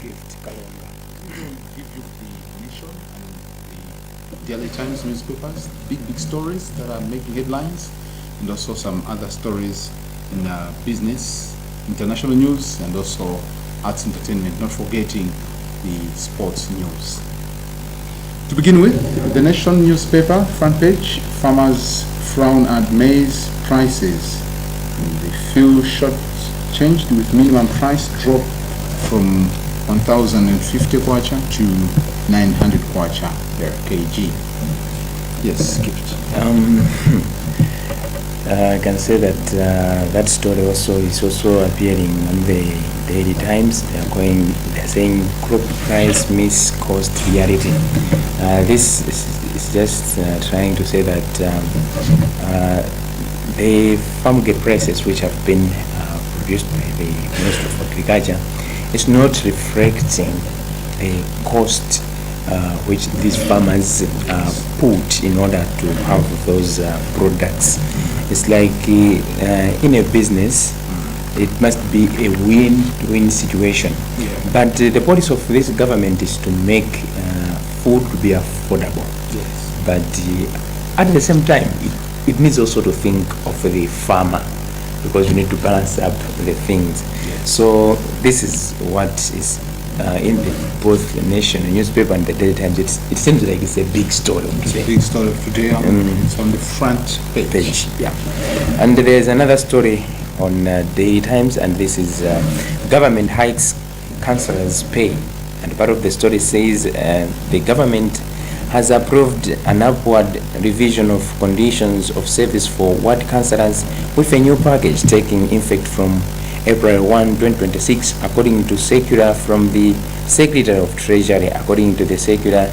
Gift Kalonga. Give you the Nation and the Daily Times newspapers, big stories that are making headlines, and also some other stories in business, international news, and also arts entertainment, not forgetting the sports news. To begin with, the Nation newspaper, front page, farmers frown at maize prices. They feel short-changed with minimum price drop from 1,050 kwacha to 900 kwacha per kg. Yes, Gift. I can say that that story also is also appearing on the Daily Times. They're saying crop price meets cost reality. This is just trying to say that the farm gate prices which have been produced by the Ministry of Agriculture is not reflecting the cost which these farmers put in order to have those products. It's like in a business, it must be a win-win situation. Yeah. But the policy of this government is to make food to be affordable. Yes. But at the same time, it needs also to think of the farmer, because you need to balance up the things. Yes. So this is what is in both the Nation newspaper and the Daily Times. It seems like it's a big story of It's today. a big story of today. It's on the front page. Yeah. And there's another story on Daily Times, and this is government hikes councillors' pay. And part of the story says the government has approved an upward revision of conditions of service for ward councillors with a new package taking effect from April 1, 2026, according to circular from the Secretary of Treasury. According to the circular,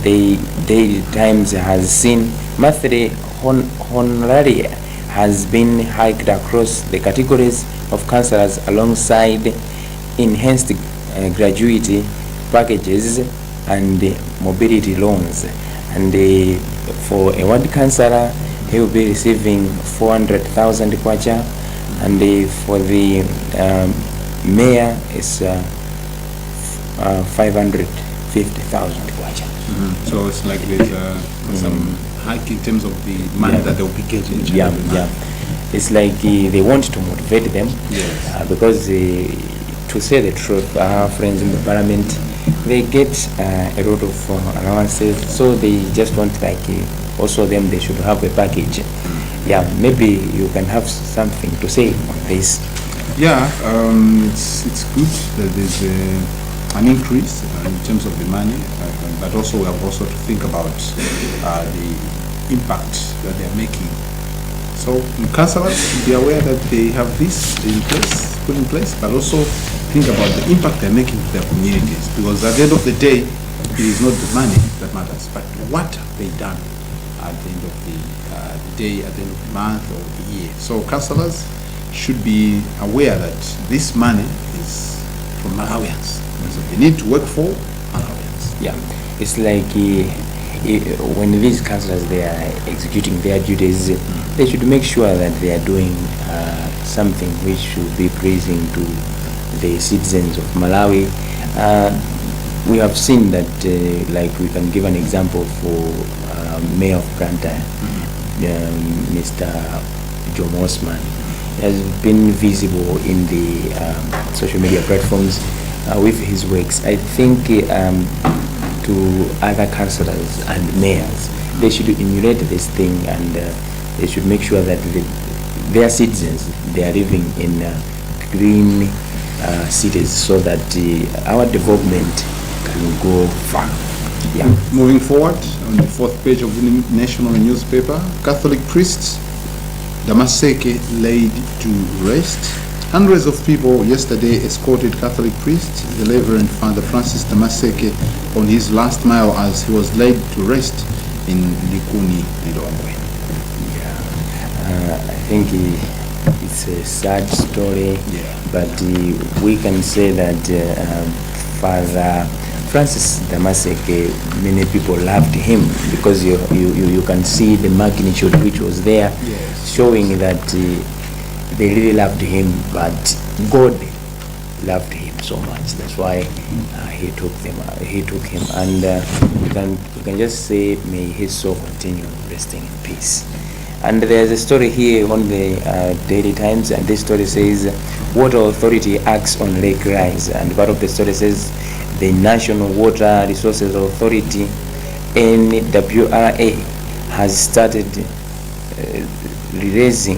the Daily Times has seen monthly honoraria has been hiked across the categories of councillors alongside enhanced gratuity packages and mobility loans. And for a ward councillor, he will be receiving 400,000 kwacha, and for the mayor is 550,000 kwacha. So it's like there's some hike in terms of the money that they'll be getting. Yeah. It's like they want to motivate them. Yes. Because to say the truth, our friends in the parliament, they get a lot of allowances, so they just want also them, they should have a package. Yeah, maybe you can have something to say on this. Yeah, it's good that there's an increase in terms of the money, but also we have also to think about the impact that they're making. So councillors should be aware that they have this put in place, but also think about the impact they're making to their communities, because at the end of the day, it is not the money that matters, but what have they done at the end of the day, at the end of the month or the year. So councillors should be aware that this money is from Malawians. So they need to work for Malawians. Yeah, it's like when these councillors, they are executing their duties, they should make sure that they are doing something which should be pleasing to the citizens of Malawi. We have seen that, like we can give an example for Mayor of Luntha, Mr. John Osman. He has been visible in the social media platforms with his works. I think to other councillors and mayors, they should emulate this thing, and they should make sure that their citizens, they are living in green cities, so that our development can go far. Yeah. Moving forward, on the fourth page of the national newspaper, Catholic priests Damaseke laid to rest. Hundreds of people yesterday escorted Catholic priest, the Reverend Father Francis Damaseke, on his last mile as he was laid to rest in Likuni, Lilongwe. Yeah, I think it's a sad story, but we can say that Father Francis Damaseke, many people loved him, because you can see the magnitude which was there, showing that they really loved him. But God loved him so much. That's why he took them. He took him, and we can just say, may his soul continue resting in peace. And there's a story here on the Daily Times, and this story says, Water Authority acts on lake rise. And part of the story says, the National Water Resources Authority, NWRA, has started releasing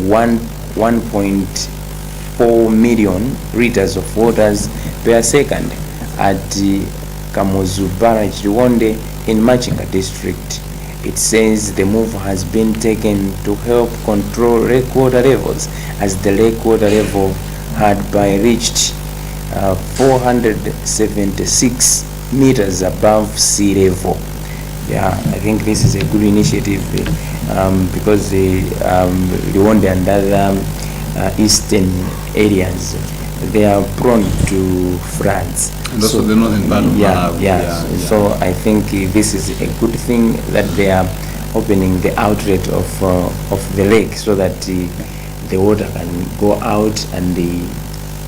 1.4 million liters of waters per second at Kamuzubara Chiwonde in Machinga district. It says the move has been taken to help control lake water levels, as the lake water level had by reached 476 meters above sea level. Yeah, I think this is a good initiative because the Rwanda and other eastern areas, they are prone to floods. And also the northern part of Malawi. Yeah. So I think this is a good thing that they are opening the outlet of the lake, so that the water can go out, and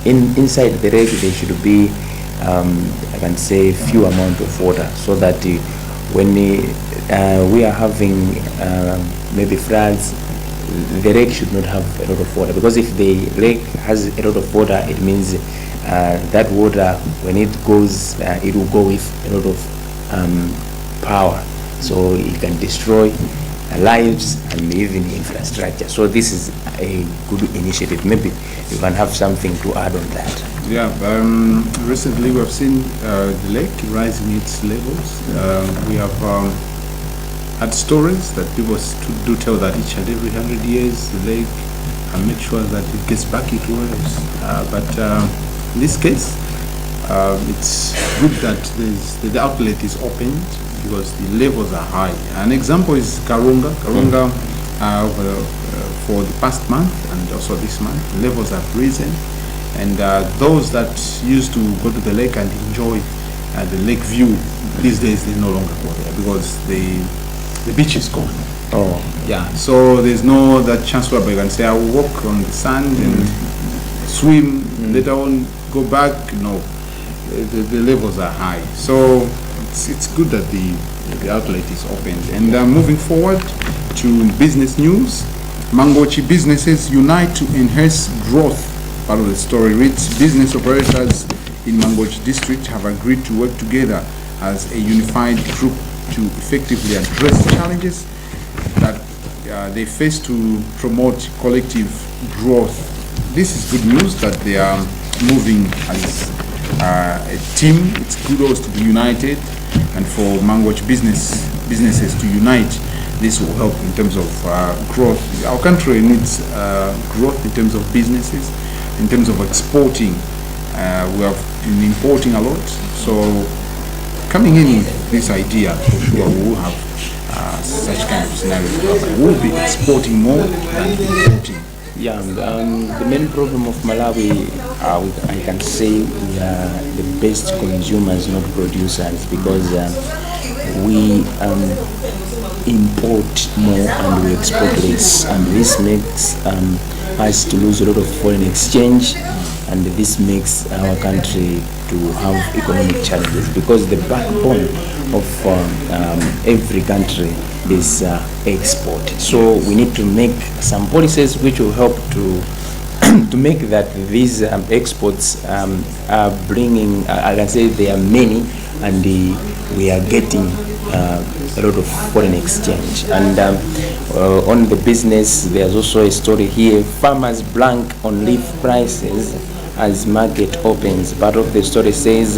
inside the lake there should be I can say few amount of water, so that when we are having maybe floods, the lake should not have a lot of water, because if the lake has a lot of water, it means that water, when it goes, it will go with a lot of power, so it can destroy lives and even infrastructure. So this is a good initiative. Maybe you can have something to add on that. Yeah, recently we have seen the lake rising its levels. We have had stories that people do tell that each and every 100 years the lake make sure that it gets back its waves. But in this case, it's good that the outlet is opened, because the levels are high. An example is Karunga. For the past month and also this month, levels have risen, and those that used to go to the lake and enjoy the lake view, these days they no longer go there, because the beach is gone. Oh, yeah. So there's no that chance where you can say I will walk on the sand and swim, later on go back. No, the levels are high. So it's good that the outlet is opened. And moving forward to business news, Mangochi businesses unite to enhance growth. Part of the story reads, business operators in Mangochi district have agreed to work together as a unified group to effectively address challenges that they face to promote collective growth. This is good news that they are moving as a team. It's kudos to be united, and for Mangochi businesses to unite. This will help in terms of growth. Our country needs growth in terms of businesses, in terms of exporting. We have been importing a lot, so coming in with this idea, for sure we will have such kind of scenario. We'll be exporting more than importing. Yeah, the main problem of Malawi, I can say we are the best consumers, not producers, because we import more and we export less, and this makes us to lose a lot of foreign exchange, and this makes our country to have economic challenges, because the backbone of every country is export. So we need to make some policies which will help to to make that these exports are bringing, I can say they are many, and we are getting a lot of foreign exchange. And on the business, there's also a story here, farmers blank on leaf prices as market opens. Part of the story says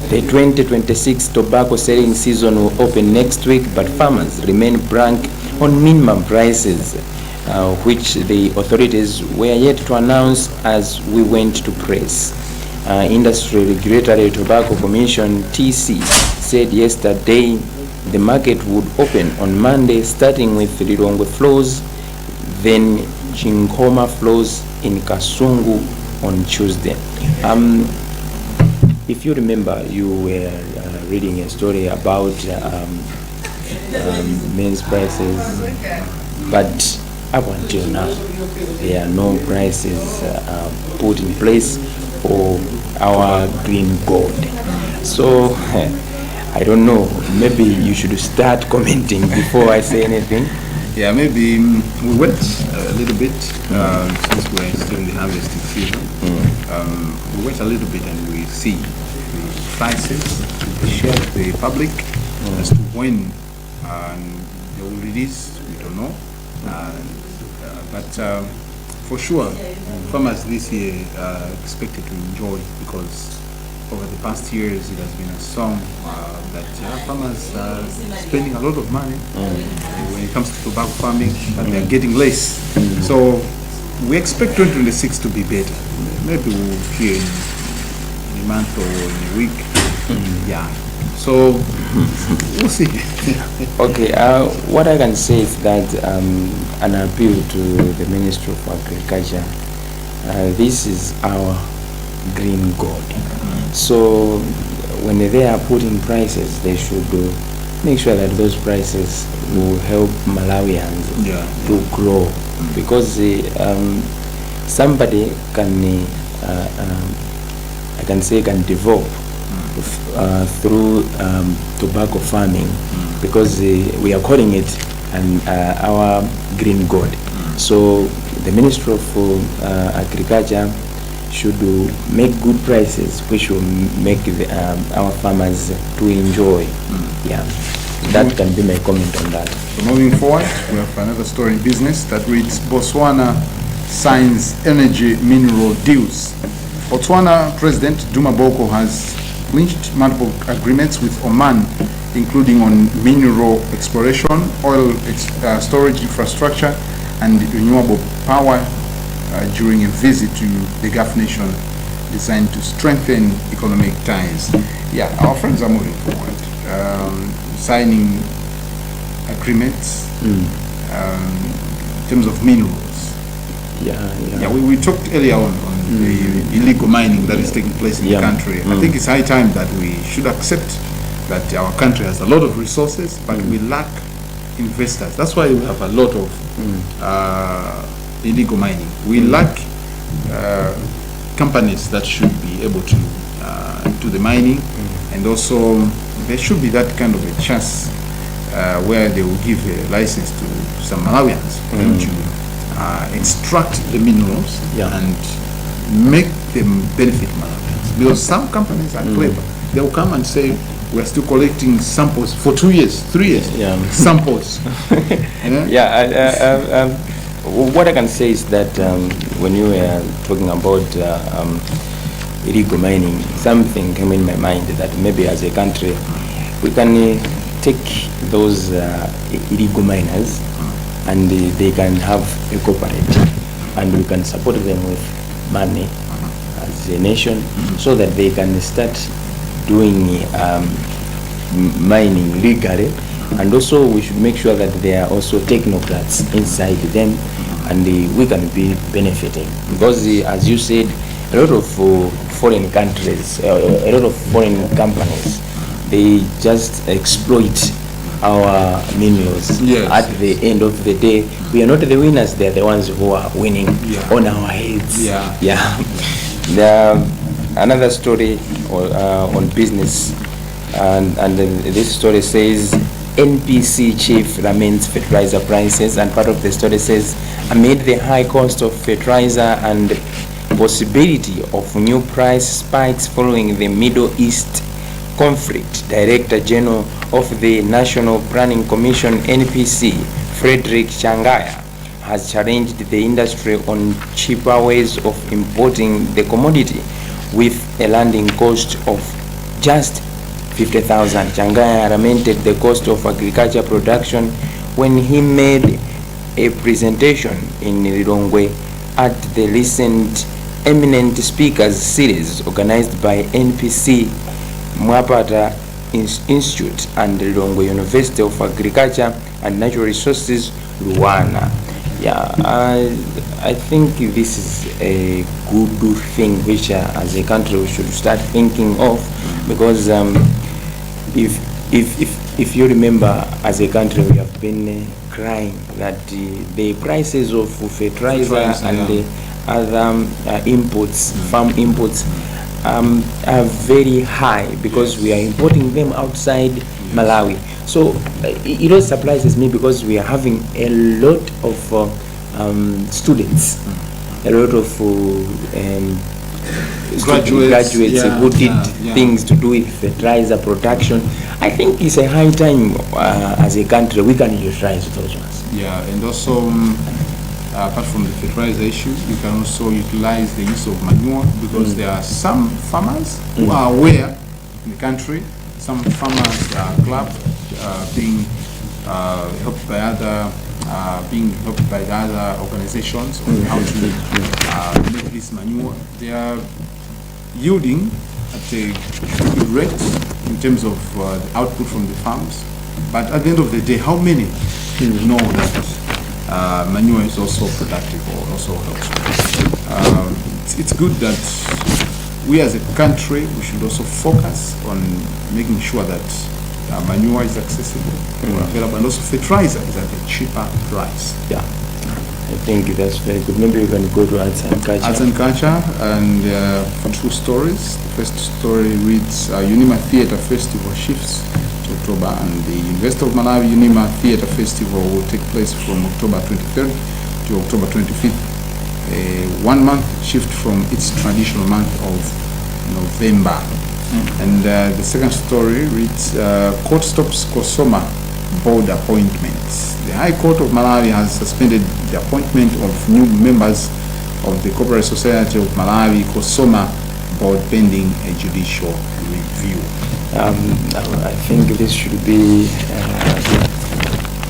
the 2026 tobacco selling season will open next week, but farmers remain blank on minimum prices, which the authorities were yet to announce as we went to press. Industry Regulatory Tobacco Commission TC said yesterday the market would open on Monday, starting with Lilongwe flows, then Chinkoma flows in Kasungu on Tuesday. If you remember, you were reading a story about maize prices, but up until now there are no prices put in place or our green gold. So I don't know, maybe you should start commenting before I say anything. Yeah, maybe we wait a little bit since we're still in the harvesting season. We wait a little bit and we see the prices, we share with the public as to when they will release. We don't know, but for sure, farmers this year are expected to enjoy, because over the past years it has been a song that farmers are spending a lot of money when it comes to tobacco farming, but they're getting less. So we expect 2026 to be better. Maybe we'll hear in a month or in a week. Yeah. So we'll see. Okay, what I can say is that an appeal to the Ministry of Agriculture, this is our green gold. So when they are putting prices, they should make sure that those prices will help Malawians to grow, because somebody can, I can say, can develop through tobacco farming, because we are calling it our green gold. So the Ministry of Agriculture should make good prices, which will make our farmers to enjoy. Yeah, that can be my comment on that. So moving forward, we have another story in business that reads: Botswana signs energy mineral deals. Botswana President Duma Boko has clinched multiple agreements with Oman, including on mineral exploration, oil storage infrastructure, and renewable power, during a visit to the Gulf nation designed to strengthen economic ties. Yeah, our friends are moving forward, signing agreements in terms of minerals. Yeah, we talked earlier on the illegal mining that is taking place in the country. I think it's high time that we should accept that our country has a lot of resources, but we lack investors. That's why we have a lot of illegal mining. We lack companies that should be able to do the mining, and also there should be that kind of a chance where they will give a license to some Malawians to extract the minerals and make them benefit Malawians. Because some companies are clever. They will come and say, we're still collecting samples for 2 years, 3 years, samples. What I can say is that when you were talking about illegal mining, something came in my mind that maybe as a country we can take those illegal miners and they can have a cooperative, and we can support them with money as a nation, so that they can start doing mining legally. And also we should make sure that there are also technocrats inside them, and we can be benefiting, because as you said, a lot of foreign countries, a lot of foreign companies, they just exploit our minerals. At the end of the day, we are not the winners, they are the ones who are winning on our heads. Another story on business, and this story says NPC chief laments fertilizer prices, and part of the story says, amid the high cost of fertilizer and possibility of new price spikes following the Middle East conflict, Director General of the National Planning Commission NPC, Frederick Changaya, has challenged the industry on cheaper ways of importing the commodity, with a landing cost of just 50,000. Changaya lamented the cost of agriculture production when he made a presentation in Lilongwe at the recent Eminent Speakers Series organized by NPC, Mwapata Institute, and Lilongwe University of Agriculture and Natural Resources, Luana. I think this is a good thing which as a country we should start thinking of, because if you remember, as a country we have been crying that the prices of fertilizer other inputs, farm inputs, are very high because we are importing them outside Malawi. So it always surprises me because we are having a lot of students, a lot of graduates who did things to do with fertilizer production. I think it's a high time as a country we can utilize those ones. Yeah, and also apart from the fertilizer issue, you can also utilize the use of manure because there are some farmers who are aware in the country. Some farmers clubs being helped by other organizations on how to make this manure. They are yielding at a good rate in terms of the output from the farms. But at the end of the day, how many know that manure is also productive or also helps? It's good that we as a country, we should also focus on making sure that manure is accessible or available, and also fertilizer is at a cheaper price. Yeah, I think that's very good. Maybe we can go to arts and culture. Arts and culture, and for 2 stories. The first story reads, Unima Theatre Festival shifts to October, and the University of Malawi Unima Theatre Festival will take place from October 23rd to October 25th. A 1-month shift from its traditional month of November. And the second story reads, Court stops Kosoma board appointments. The High Court of Malawi has suspended the appointment of new members of the Corporate Society of Malawi Kosoma board pending a judicial review. I think this should be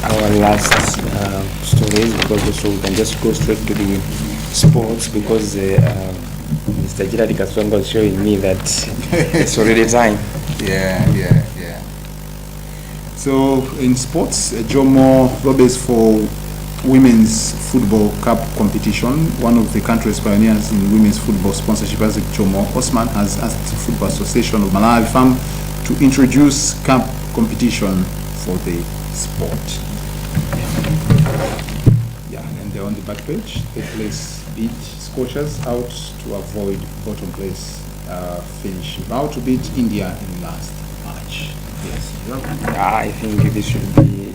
our last stories, because also we can just go straight to the sports, because Mr. Girard Kasonga was showing me that it's already time. Yeah. So in sports, Jomo Roberts for Women's Football Cup competition. One of the country's pioneers in women's football sponsorship, as Jomo Osman, has asked the Football Association of Malawi FAM to introduce cup competition for the sport. Yeah, and they're on the back page. Third place beat Scorchers out to avoid bottom place finish. About to beat India in last match. Yes. I think this should be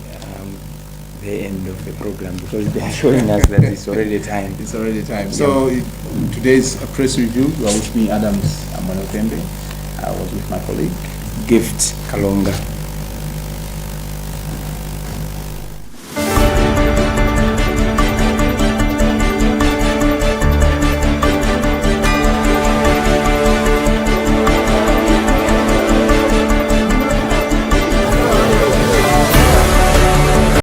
the end of the program, because they are showing us that it's already time. It's already time. So today's press review, you are with me, Adams Amonokembe. I was with my colleague Gift Kalonga.